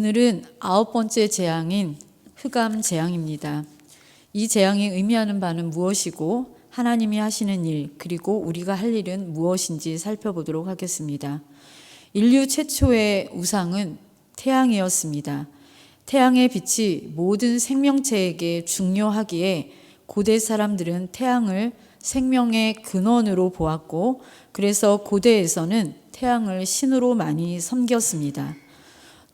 오늘은 9번째 재앙인 흑암 재앙입니다. 이 재앙이 의미하는 바는 무엇이고 하나님이 하시는 일, 그리고 우리가 할 일은 무엇인지 살펴보도록 하겠습니다. 인류 최초의 우상은 태양이었습니다. 태양의 빛이 모든 생명체에게 중요하기에 고대 사람들은 태양을 생명의 근원으로 보았고, 그래서 고대에서는 태양을 신으로 많이 섬겼습니다.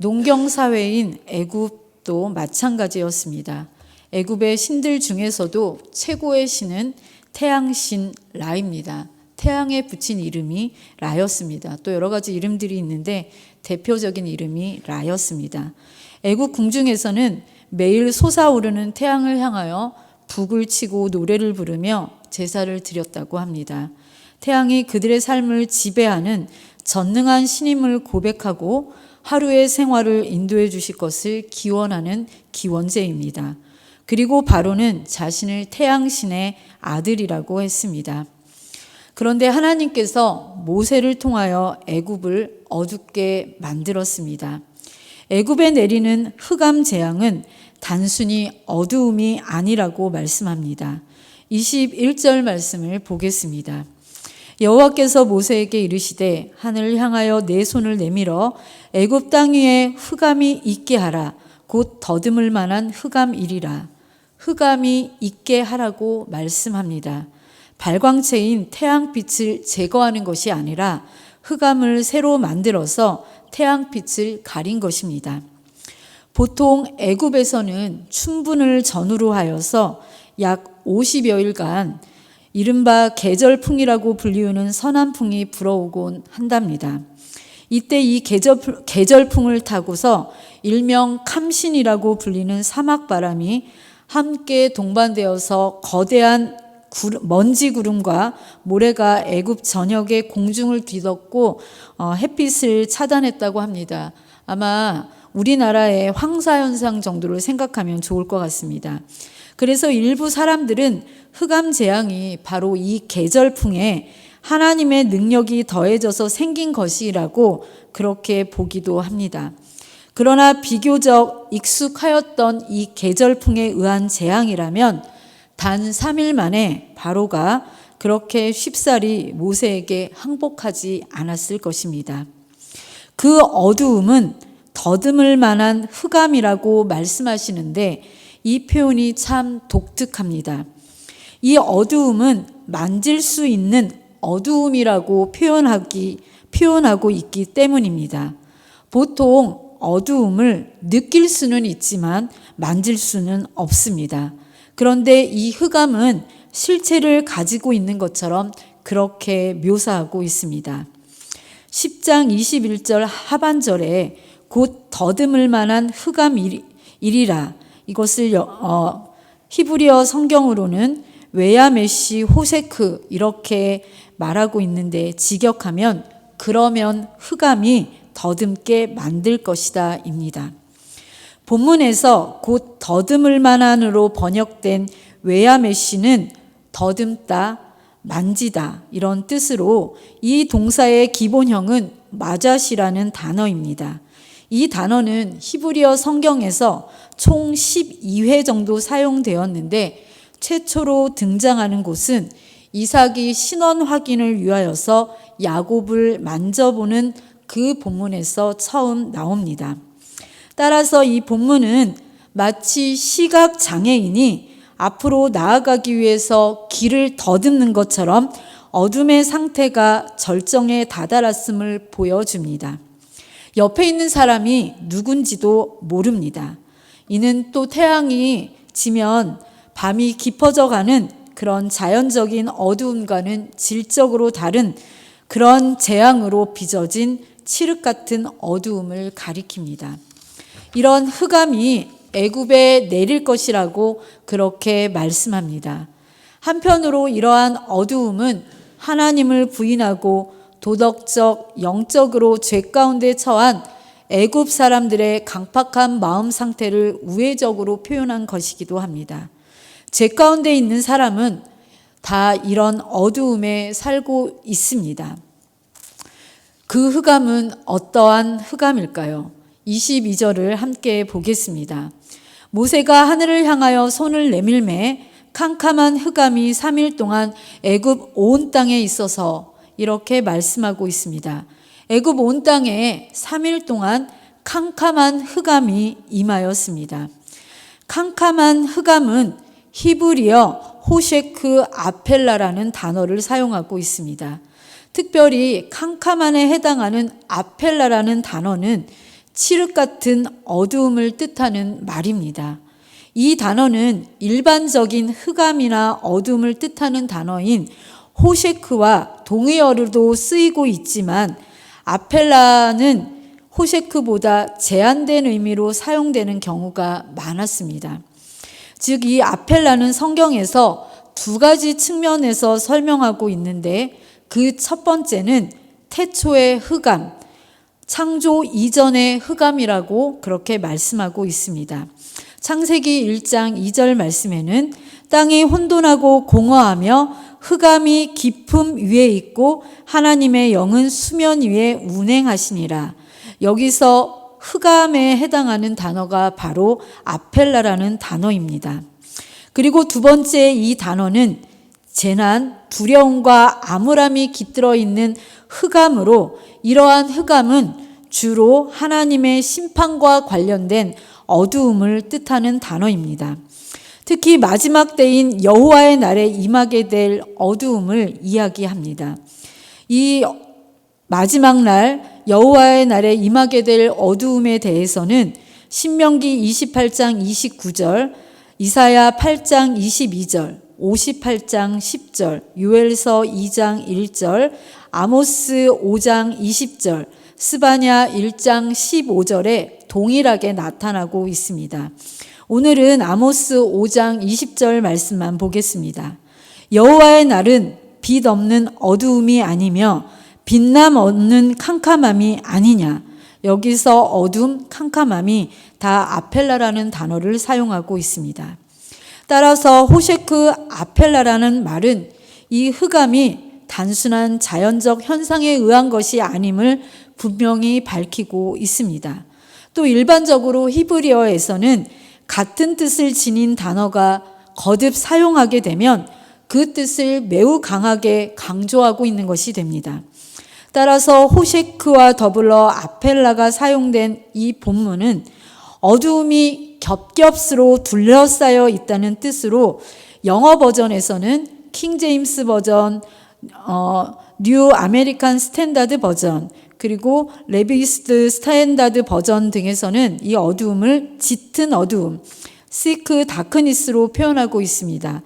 농경사회인 애굽도 마찬가지였습니다. 애굽의 신들 중에서도 최고의 신은 태양신 라입니다. 태양에 붙인 이름이 라였습니다. 또 여러 가지 이름들이 있는데 대표적인 이름이 라였습니다. 애굽 궁중에서는 매일 솟아오르는 태양을 향하여 북을 치고 노래를 부르며 제사를 드렸다고 합니다. 태양이 그들의 삶을 지배하는 전능한 신임을 고백하고 하루의 생활을 인도해 주실 것을 기원하는 기원제입니다. 그리고 바로는 자신을 태양신의 아들이라고 했습니다. 그런데 하나님께서 모세를 통하여 애굽을 어둡게 만들었습니다. 애굽에 내리는 흑암 재앙은 단순히 어두움이 아니라고 말씀합니다. 21절 말씀을 보겠습니다. 여호와께서 모세에게 이르시되 하늘을 향하여 내 손을 내밀어 애굽 땅 위에 흑암이 있게 하라. 곧 더듬을 만한 흑암이리라. 흑암이 있게 하라고 말씀합니다. 발광체인 태양빛을 제거하는 것이 아니라 흑암을 새로 만들어서 태양빛을 가린 것입니다. 보통 애굽에서는 춘분을 전후로 하여서 약 50여일간 이른바 계절풍이라고 불리우는 서남풍이 불어오곤 한답니다. 이때 이 계절풍을 타고서 일명 캄신이라고 불리는 사막바람이 함께 동반되어서 거대한 먼지 구름과 모래가 애굽 전역의 공중을 뒤덮고 햇빛을 차단했다고 합니다. 아마 우리나라의 황사현상 정도를 생각하면 좋을 것 같습니다. 그래서 일부 사람들은 흑암 재앙이 바로 이 계절풍에 하나님의 능력이 더해져서 생긴 것이라고 그렇게 보기도 합니다. 그러나 비교적 익숙하였던 이 계절풍에 의한 재앙이라면 단 3일 만에 바로가 그렇게 쉽사리 모세에게 항복하지 않았을 것입니다. 그 어두움은 더듬을 만한 흑암이라고 말씀하시는데 이 표현이 참 독특합니다. 이 어두움은 만질 수 있는 어두움이라고 표현하고 있기 때문입니다. 보통 어두움을 느낄 수는 있지만 만질 수는 없습니다. 그런데 이 흑암은 실체를 가지고 있는 것처럼 그렇게 묘사하고 있습니다. 10장 21절 하반절에 곧 더듬을 만한 흑암이리라. 이것을 히브리어 성경으로는 웨야메시 호세크 이렇게 말하고 있는데 직역하면 그러면 흑암이 더듬게 만들 것이다 입니다. 본문에서 곧 더듬을 만한으로 번역된 웨야메시는 더듬다, 만지다 이런 뜻으로 이 동사의 기본형은 마잣이라는 단어입니다. 이 단어는 히브리어 성경에서 총 12회 정도 사용되었는데 최초로 등장하는 곳은 이삭이 신원 확인을 위하여서 야곱을 만져보는 그 본문에서 처음 나옵니다. 따라서 이 본문은 마치 시각 장애인이 앞으로 나아가기 위해서 길을 더듬는 것처럼 어둠의 상태가 절정에 다다랐음을 보여줍니다. 옆에 있는 사람이 누군지도 모릅니다. 이는 또 태양이 지면 밤이 깊어져 가는 그런 자연적인 어두움과는 질적으로 다른 그런 재앙으로 빚어진 칠흑 같은 어두움을 가리킵니다. 이런 흑암이 애굽에 내릴 것이라고 그렇게 말씀합니다. 한편으로 이러한 어두움은 하나님을 부인하고 도덕적, 영적으로 죄 가운데 처한 애굽 사람들의 강팍한 마음 상태를 우회적으로 표현한 것이기도 합니다. 죄 가운데 있는 사람은 다 이런 어두움에 살고 있습니다. 그 흑암은 어떠한 흑암일까요? 22절을 함께 보겠습니다. 모세가 하늘을 향하여 손을 내밀매 캄캄한 흑암이 3일 동안 애굽 온 땅에 있어서, 이렇게 말씀하고 있습니다. 애굽 온 땅에 3일 동안 캄캄한 흑암이 임하였습니다. 캄캄한 흑암은 히브리어 호셰크 아펠라라는 단어를 사용하고 있습니다. 특별히 캄캄한에 해당하는 아펠라라는 단어는 칠흑 같은 어두움을 뜻하는 말입니다. 이 단어는 일반적인 흑암이나 어두움을 뜻하는 단어인 호셰크와 동의어로도 쓰이고 있지만 아펠라는 호셰크보다 제한된 의미로 사용되는 경우가 많았습니다. 즉, 이 아펠라는 성경에서 두 가지 측면에서 설명하고 있는데, 그 첫 번째는 태초의 흑암, 창조 이전의 흑암이라고 그렇게 말씀하고 있습니다. 창세기 1장 2절 말씀에는 땅이 혼돈하고 공허하며 흑암이 깊음 위에 있고 하나님의 영은 수면 위에 운행하시니라. 여기서 흑암에 해당하는 단어가 바로 아펠라라는 단어입니다. 그리고 두 번째 이 단어는 재난, 두려움과 암울함이 깃들어 있는 흑암으로, 이러한 흑암은 주로 하나님의 심판과 관련된 어두움을 뜻하는 단어입니다. 특히 마지막 때인 여호와의 날에 임하게 될 어두움을 이야기합니다. 이 마지막 날, 여호와의 날에 임하게 될 어두움에 대해서는 신명기 28장 29절, 이사야 8장 22절, 58장 10절, 요엘서 2장 1절, 아모스 5장 20절, 스바냐 1장 15절에 동일하게 나타나고 있습니다. 오늘은 아모스 5장 20절 말씀만 보겠습니다. 여호와의 날은 빛 없는 어두움이 아니며 빛남 없는 캄캄함이 아니냐. 여기서 어둠, 캄캄함이 다 아펠라라는 단어를 사용하고 있습니다. 따라서 호셰크 아펠라라는 말은 이 흑암이 단순한 자연적 현상에 의한 것이 아님을 분명히 밝히고 있습니다. 또 일반적으로 히브리어에서는 같은 뜻을 지닌 단어가 거듭 사용하게 되면 그 뜻을 매우 강하게 강조하고 있는 것이 됩니다. 따라서 호셰크와 더불어 아펠라가 사용된 이 본문은 어두움이 겹겹스로 둘러싸여 있다는 뜻으로, 영어 버전에서는 킹 제임스 버전, 뉴 아메리칸 스탠다드 버전, 그리고 레비스드 스탠다드 버전 등에서는 이 어두움을 짙은 어두움, 시크 다크니스로 표현하고 있습니다.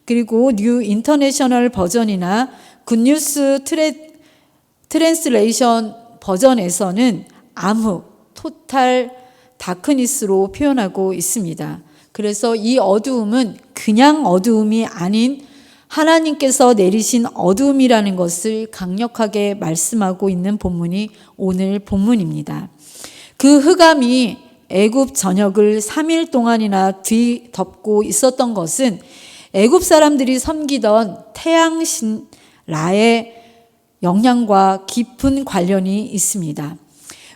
그리고 뉴 인터내셔널 버전이나 굿뉴스 트랜슬레이션 버전에서는 암흑, 토탈 다크니스로 표현하고 있습니다. 그래서 이 어두움은 그냥 어두움이 아닌 하나님께서 내리신 어두움이라는 것을 강력하게 말씀하고 있는 본문이 오늘 본문입니다. 그 흑암이 애굽 전역을 3일 동안이나 뒤덮고 있었던 것은 애굽 사람들이 섬기던 태양신 라의 영향과 깊은 관련이 있습니다.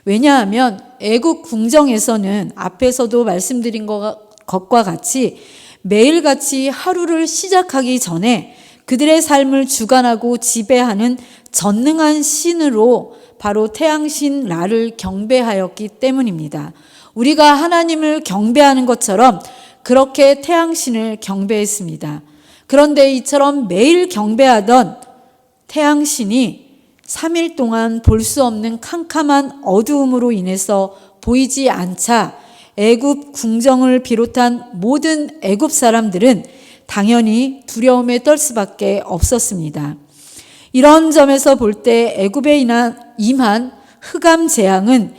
왜냐하면 애굽 궁정에서는 앞에서도 말씀드린 것과 같이 매일같이 하루를 시작하기 전에 그들의 삶을 주관하고 지배하는 전능한 신으로 바로 태양신 라를 경배하였기 때문입니다. 우리가 하나님을 경배하는 것처럼 그렇게 태양신을 경배했습니다. 그런데 이처럼 매일 경배하던 태양신이 3일 동안 볼 수 없는 캄캄한 어두움으로 인해서 보이지 않자 애굽 궁정을 비롯한 모든 애굽 사람들은 당연히 두려움에 떨 수밖에 없었습니다. 이런 점에서 볼 때 애굽에 임한 흑암 재앙은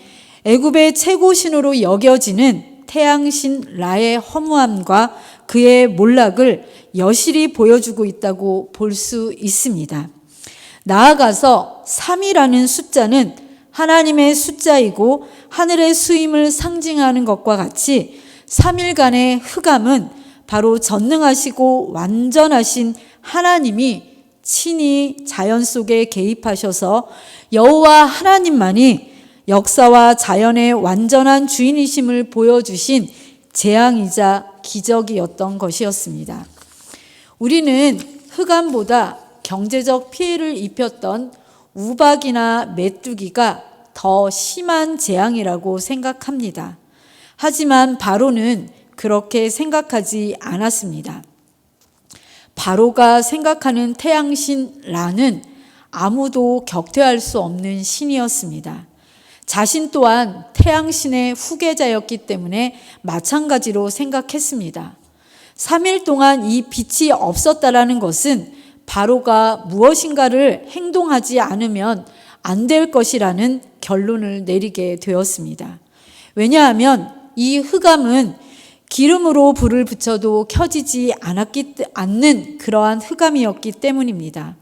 애굽의 최고신으로 여겨지는 태양신 라의 허무함과 그의 몰락을 여실히 보여주고 있다고 볼 수 있습니다. 나아가서 3이라는 숫자는 하나님의 숫자이고 하늘의 수임을 상징하는 것과 같이 3일간의 흑암은 바로 전능하시고 완전하신 하나님이 친히 자연 속에 개입하셔서 여호와 하나님만이 역사와 자연의 완전한 주인이심을 보여주신 재앙이자 기적이었던 것이었습니다. 우리는 흑암보다 경제적 피해를 입혔던 우박이나 메뚜기가 더 심한 재앙이라고 생각합니다. 하지만 바로는 그렇게 생각하지 않았습니다. 바로가 생각하는 태양신 라는 아무도 격퇴할 수 없는 신이었습니다. 자신 또한 태양신의 후계자였기 때문에 마찬가지로 생각했습니다. 3일 동안 이 빛이 없었다라는 것은 바로가 무엇인가를 행동하지 않으면 안 될 것이라는 결론을 내리게 되었습니다. 왜냐하면 이 흑암은 기름으로 불을 붙여도 켜지지 않는 그러한 흑암이었기 때문입니다.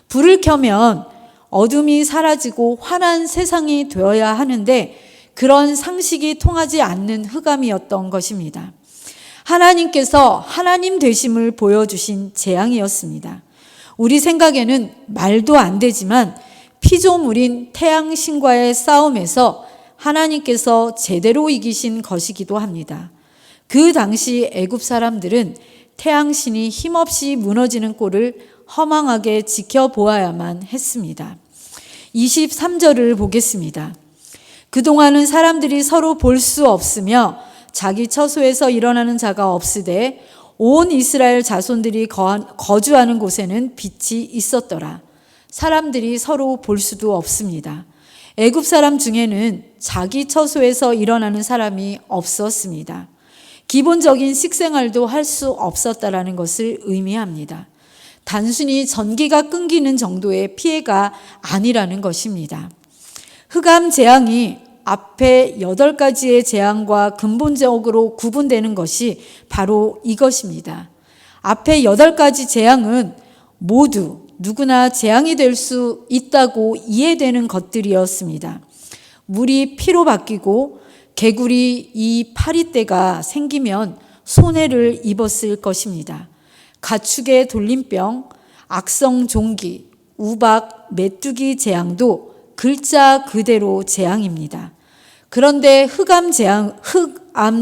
불을 켜면 어둠이 사라지고 환한 세상이 되어야 하는데 그런 상식이 통하지 않는 흑암이었던 것입니다. 하나님께서 하나님 되심을 보여주신 재앙이었습니다. 우리 생각에는 말도 안 되지만 피조물인 태양신과의 싸움에서 하나님께서 제대로 이기신 것이기도 합니다. 그 당시 애굽 사람들은 태양신이 힘없이 무너지는 꼴을 허망하게 지켜보아야만 했습니다. 23절을 보겠습니다. 그동안은 사람들이 서로 볼 수 없으며 자기 처소에서 일어나는 자가 없으되 온 이스라엘 자손들이 거주하는 곳에는 빛이 있었더라. 사람들이 서로 볼 수도 없습니다. 애굽 사람 중에는 자기 처소에서 일어나는 사람이 없었습니다. 기본적인 식생활도 할 수 없었다라는 것을 의미합니다. 단순히 전기가 끊기는 정도의 피해가 아니라는 것입니다. 흑암 재앙이 앞에 8가지의 재앙과 근본적으로 구분되는 것이 바로 이것입니다. 앞에 8가지 재앙은 모두 누구나 재앙이 될 수 있다고 이해되는 것들이었습니다. 물이 피로 바뀌고 개구리 이 파리떼가 생기면 손해를 입었을 것입니다. 가축의 돌림병, 악성 종기, 우박, 메뚜기 재앙도 글자 그대로 재앙입니다. 그런데 흑암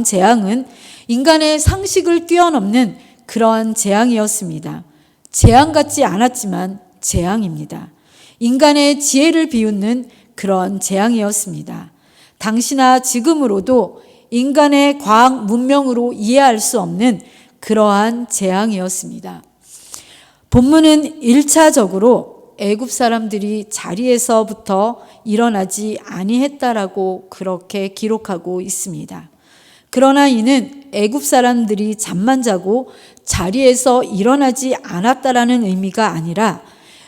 재앙은 인간의 상식을 뛰어넘는 그러한 재앙이었습니다. 재앙 같지 않았지만 재앙입니다. 인간의 지혜를 비웃는 그런 재앙이었습니다. 당시나 지금으로도 인간의 과학 문명으로 이해할 수 없는 그러한 재앙이었습니다. 본문은 1차적으로 애굽 사람들이 자리에서부터 일어나지 아니했다라고 그렇게 기록하고 있습니다. 그러나 이는 애굽 사람들이 잠만 자고 자리에서 일어나지 않았다라는 의미가 아니라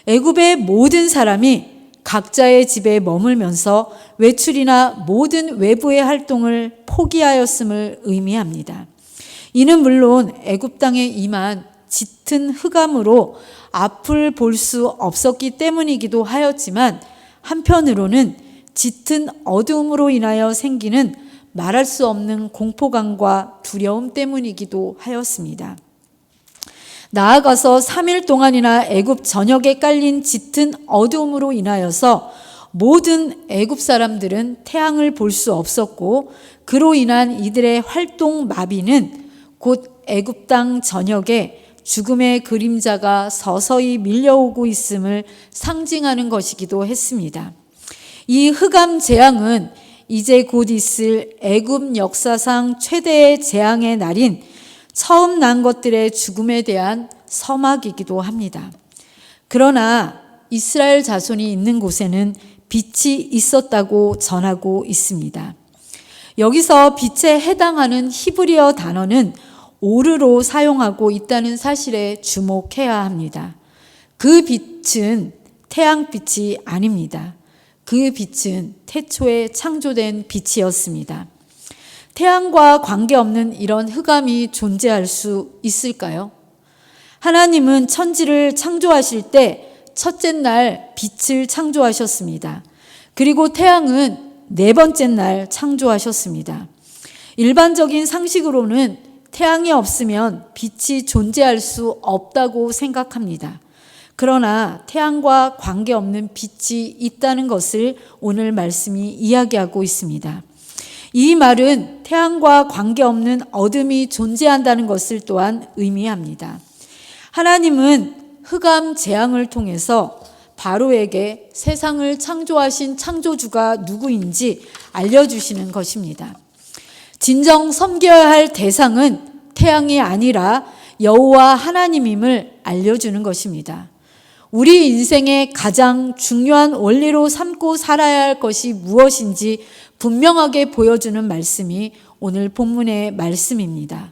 애굽의 모든 사람이 각자의 집에 머물면서 외출이나 모든 외부의 활동을 포기하였음을 의미합니다. 이는 물론 애굽 땅에 임한 짙은 흑암으로 앞을 볼 수 없었기 때문이기도 하였지만 한편으로는 짙은 어두움으로 인하여 생기는 말할 수 없는 공포감과 두려움 때문이기도 하였습니다. 나아가서 3일 동안이나 애굽 전역에 깔린 짙은 어두움으로 인하여서 모든 애굽 사람들은 태양을 볼 수 없었고 그로 인한 이들의 활동 마비는 곧 애굽 땅 전역에 죽음의 그림자가 서서히 밀려오고 있음을 상징하는 것이기도 했습니다. 이 흑암 재앙은 이제 곧 있을 애굽 역사상 최대의 재앙의 날인 처음 난 것들의 죽음에 대한 서막이기도 합니다. 그러나 이스라엘 자손이 있는 곳에는 빛이 있었다고 전하고 있습니다. 여기서 빛에 해당하는 히브리어 단어는 오르로 사용하고 있다는 사실에 주목해야 합니다. 그 빛은 태양빛이 아닙니다. 그 빛은 태초에 창조된 빛이었습니다. 태양과 관계없는 이런 흑암이 존재할 수 있을까요? 하나님은 천지를 창조하실 때 첫째 날 빛을 창조하셨습니다. 그리고 태양은 네 번째 날 창조하셨습니다. 일반적인 상식으로는 태양이 없으면 빛이 존재할 수 없다고 생각합니다. 그러나 태양과 관계없는 빛이 있다는 것을 오늘 말씀이 이야기하고 있습니다. 이 말은 태양과 관계없는 어둠이 존재한다는 것을 또한 의미합니다. 하나님은 흑암 재앙을 통해서 바로에게 세상을 창조하신 창조주가 누구인지 알려주시는 것입니다. 진정 섬겨야 할 대상은 태양이 아니라 여호와 하나님임을 알려주는 것입니다. 우리 인생의 가장 중요한 원리로 삼고 살아야 할 것이 무엇인지 분명하게 보여주는 말씀이 오늘 본문의 말씀입니다.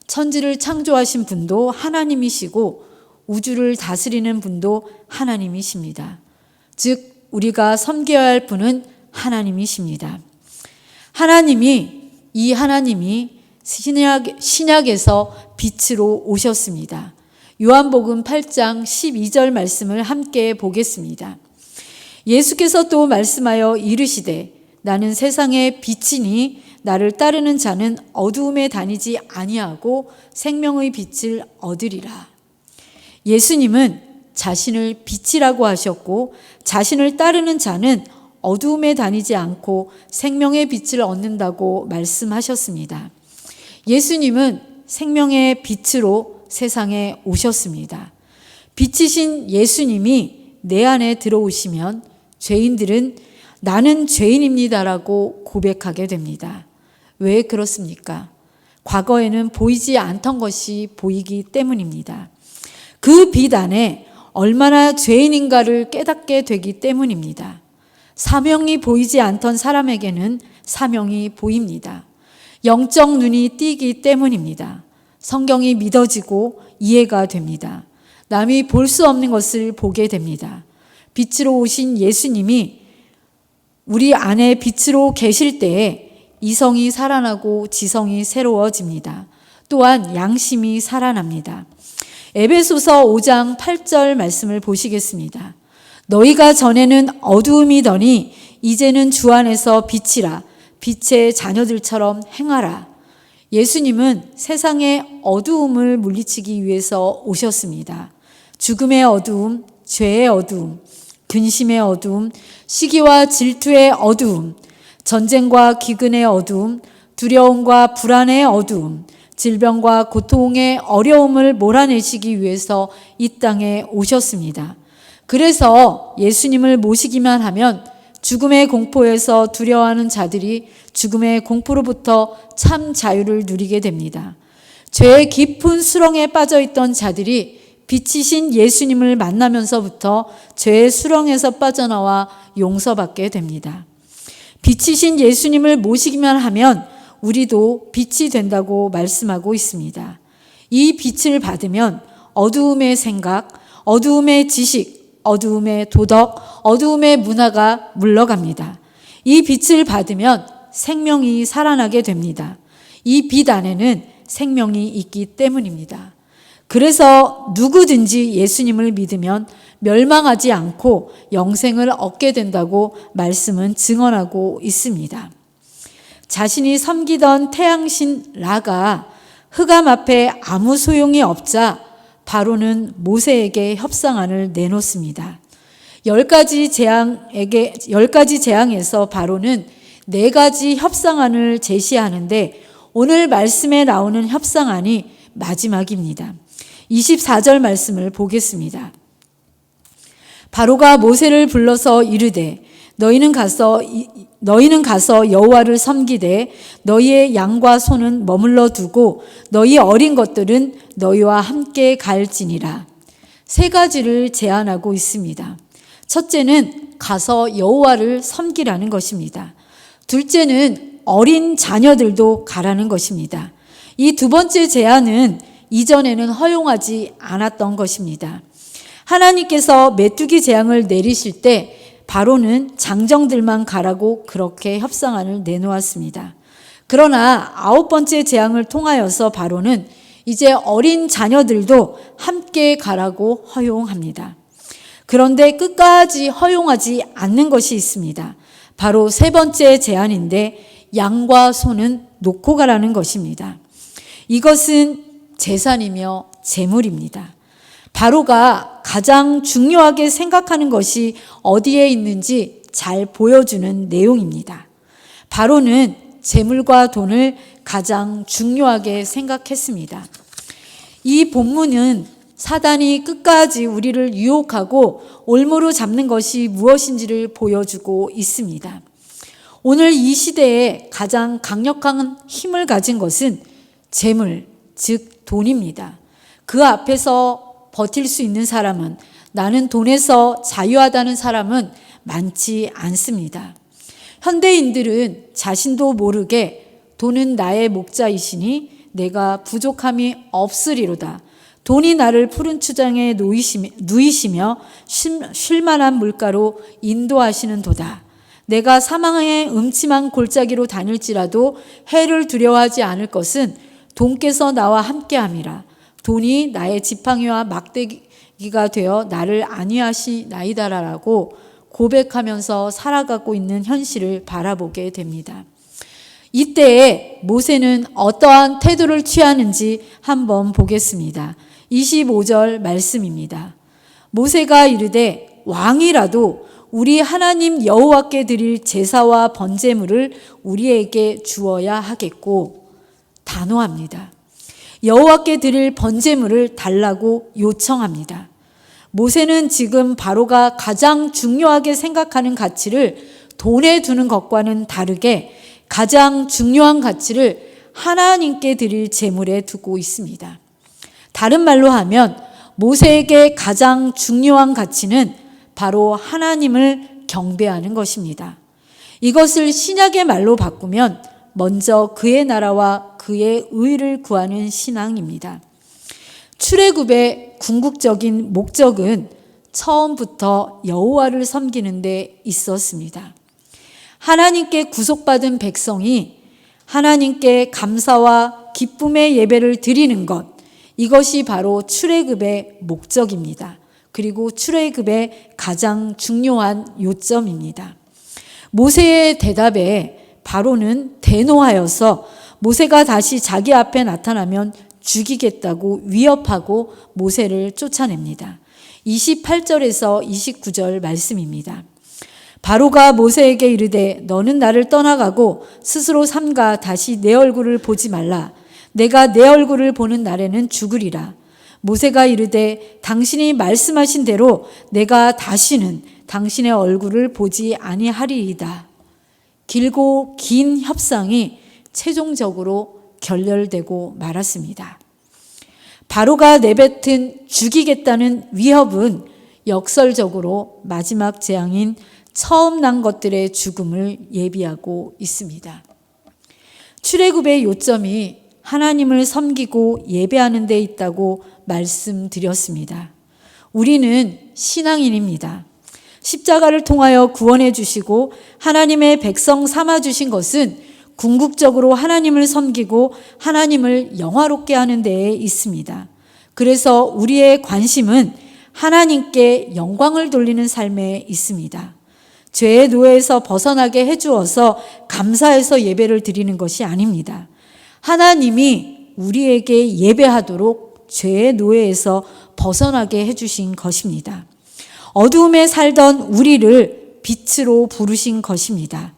천지를 창조하신 분도 하나님이시고 우주를 다스리는 분도 하나님이십니다. 즉 우리가 섬겨야 할 분은 하나님이십니다. 이 하나님이 신약에서 빛으로 오셨습니다. 요한복음 8장 12절 말씀을 함께 보겠습니다. 예수께서 또 말씀하여 이르시되 나는 세상의 빛이니 나를 따르는 자는 어두움에 다니지 아니하고 생명의 빛을 얻으리라. 예수님은 자신을 빛이라고 하셨고 자신을 따르는 자는 어두움에 다니지 않고 생명의 빛을 얻는다고 말씀하셨습니다. 예수님은 생명의 빛으로 세상에 오셨습니다. 빛이신 예수님이 내 안에 들어오시면 죄인들은 나는 죄인입니다라고 고백하게 됩니다. 왜 그렇습니까? 과거에는 보이지 않던 것이 보이기 때문입니다. 그 빛 안에 얼마나 죄인인가를 깨닫게 되기 때문입니다. 사명이 보이지 않던 사람에게는 사명이 보입니다. 영적 눈이 띄기 때문입니다. 성경이 믿어지고 이해가 됩니다. 남이 볼 수 없는 것을 보게 됩니다. 빛으로 오신 예수님이 우리 안에 빛으로 계실 때에 이성이 살아나고 지성이 새로워집니다. 또한 양심이 살아납니다. 에베소서 5장 8절 말씀을 보시겠습니다. 너희가 전에는 어두움이더니 이제는 주 안에서 빛이라. 빛의 자녀들처럼 행하라. 예수님은 세상의 어두움을 물리치기 위해서 오셨습니다. 죽음의 어두움, 죄의 어두움, 근심의 어두움, 시기와 질투의 어두움, 전쟁과 기근의 어두움, 두려움과 불안의 어두움, 질병과 고통의 어려움을 몰아내시기 위해서 이 땅에 오셨습니다. 그래서 예수님을 모시기만 하면 죽음의 공포에서 두려워하는 자들이 죽음의 공포로부터 참 자유를 누리게 됩니다. 죄의 깊은 수렁에 빠져 있던 자들이 빛이신 예수님을 만나면서부터 죄의 수렁에서 빠져나와 용서받게 됩니다. 빛이신 예수님을 모시기만 하면 우리도 빛이 된다고 말씀하고 있습니다. 이 빛을 받으면 어두움의 생각, 어두움의 지식, 어두움의 도덕, 어두움의 문화가 물러갑니다. 이 빛을 받으면 생명이 살아나게 됩니다. 이 빛 안에는 생명이 있기 때문입니다. 그래서 누구든지 예수님을 믿으면 멸망하지 않고 영생을 얻게 된다고 말씀은 증언하고 있습니다. 자신이 섬기던 태양신 라가 흑암 앞에 아무 소용이 없자 바로는 모세에게 협상안을 내놓습니다. 10가지 재앙에서 바로는 4가지 협상안을 제시하는데 오늘 말씀에 나오는 협상안이 마지막입니다. 24절 말씀을 보겠습니다. 바로가 모세를 불러서 이르되 너희는 가서 여호와를 섬기되 너희의 양과 소는 머물러 두고 너희 어린 것들은 너희와 함께 갈지니라. 3가지를 제안하고 있습니다. 첫째는 가서 여호와를 섬기라는 것입니다. 둘째는 어린 자녀들도 가라는 것입니다. 이 2번째 제안은 이전에는 허용하지 않았던 것입니다. 하나님께서 메뚜기 재앙을 내리실 때 바로는 장정들만 가라고 그렇게 협상안을 내놓았습니다. 그러나 9번째 재앙을 통하여서 바로는 이제 어린 자녀들도 함께 가라고 허용합니다. 그런데 끝까지 허용하지 않는 것이 있습니다. 바로 3번째 제안인데 양과 소는 놓고 가라는 것입니다. 이것은 재산이며 재물입니다. 바로가 가장 중요하게 생각하는 것이 어디에 있는지 잘 보여주는 내용입니다. 바로는 재물과 돈을 가장 중요하게 생각했습니다. 이 본문은 사단이 끝까지 우리를 유혹하고 올무로 잡는 것이 무엇인지를 보여주고 있습니다. 오늘 이 시대에 가장 강력한 힘을 가진 것은 재물, 즉 돈입니다. 그 앞에서 버틸 수 있는 사람은, 나는 돈에서 자유하다는 사람은 많지 않습니다. 현대인들은 자신도 모르게 돈은 나의 목자이시니 내가 부족함이 없으리로다. 돈이 나를 푸른 추장에 누이시며 쉴만한 물가로 인도하시는 도다. 내가 사망의 음침한 골짜기로 다닐지라도 해를 두려워하지 않을 것은 돈께서 나와 함께함이라. 돈이 나의 지팡이와 막대기가 되어 나를 안위하시나이다라고 고백하면서 살아가고 있는 현실을 바라보게 됩니다. 이때에 모세는 어떠한 태도를 취하는지 한번 보겠습니다. 25절 말씀입니다. 모세가 이르되 왕이라도 우리 하나님 여호와께 드릴 제사와 번제물을 우리에게 주어야 하겠고, 단호합니다. 여호와께 드릴 번제물을 달라고 요청합니다. 모세는 지금 바로가 가장 중요하게 생각하는 가치를 돈에 두는 것과는 다르게 가장 중요한 가치를 하나님께 드릴 제물에 두고 있습니다. 다른 말로 하면 모세에게 가장 중요한 가치는 바로 하나님을 경배하는 것입니다. 이것을 신약의 말로 바꾸면 먼저 그의 나라와 그의 의를 구하는 신앙입니다. 출애굽의 궁극적인 목적은 처음부터 여호와를 섬기는 데 있었습니다. 하나님께 구속받은 백성이 하나님께 감사와 기쁨의 예배를 드리는 것, 이것이 바로 출애굽의 목적입니다. 그리고 출애굽의 가장 중요한 요점입니다. 모세의 대답에 바로는 대노하여서 모세가 다시 자기 앞에 나타나면 죽이겠다고 위협하고 모세를 쫓아냅니다. 28절에서 29절 말씀입니다. 바로가 모세에게 이르되 너는 나를 떠나가고 스스로 삼가 다시 내 얼굴을 보지 말라. 내가 내 얼굴을 보는 날에는 죽으리라. 모세가 이르되 당신이 말씀하신 대로 내가 다시는 당신의 얼굴을 보지 아니하리이다. 길고 긴 협상이 최종적으로 결렬되고 말았습니다. 바로가 내뱉은 죽이겠다는 위협은 역설적으로 마지막 재앙인 처음 난 것들의 죽음을 예비하고 있습니다. 출애굽의 요점이 하나님을 섬기고 예배하는 데 있다고 말씀드렸습니다. 우리는 신앙인입니다. 십자가를 통하여 구원해 주시고 하나님의 백성 삼아 주신 것은 궁극적으로 하나님을 섬기고 하나님을 영화롭게 하는 데에 있습니다. 그래서 우리의 관심은 하나님께 영광을 돌리는 삶에 있습니다. 죄의 노예에서 벗어나게 해주어서 감사해서 예배를 드리는 것이 아닙니다. 하나님이 우리에게 예배하도록 죄의 노예에서 벗어나게 해주신 것입니다. 어두움에 살던 우리를 빛으로 부르신 것입니다.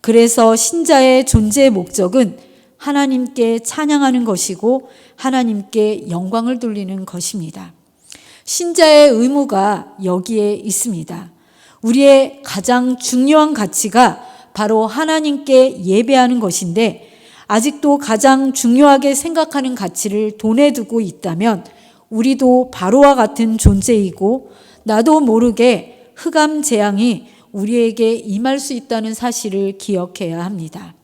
그래서 신자의 존재의 목적은 하나님께 찬양하는 것이고 하나님께 영광을 돌리는 것입니다. 신자의 의무가 여기에 있습니다. 우리의 가장 중요한 가치가 바로 하나님께 예배하는 것인데 아직도 가장 중요하게 생각하는 가치를 돈에 두고 있다면 우리도 바로와 같은 존재이고 나도 모르게 흑암 재앙이 우리에게 임할 수 있다는 사실을 기억해야 합니다.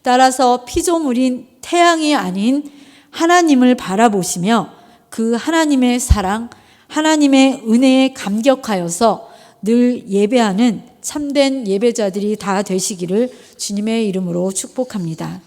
따라서 피조물인 태양이 아닌 하나님을 바라보시며 그 하나님의 사랑, 하나님의 은혜에 감격하여서 늘 예배하는 참된 예배자들이 다 되시기를 주님의 이름으로 축복합니다.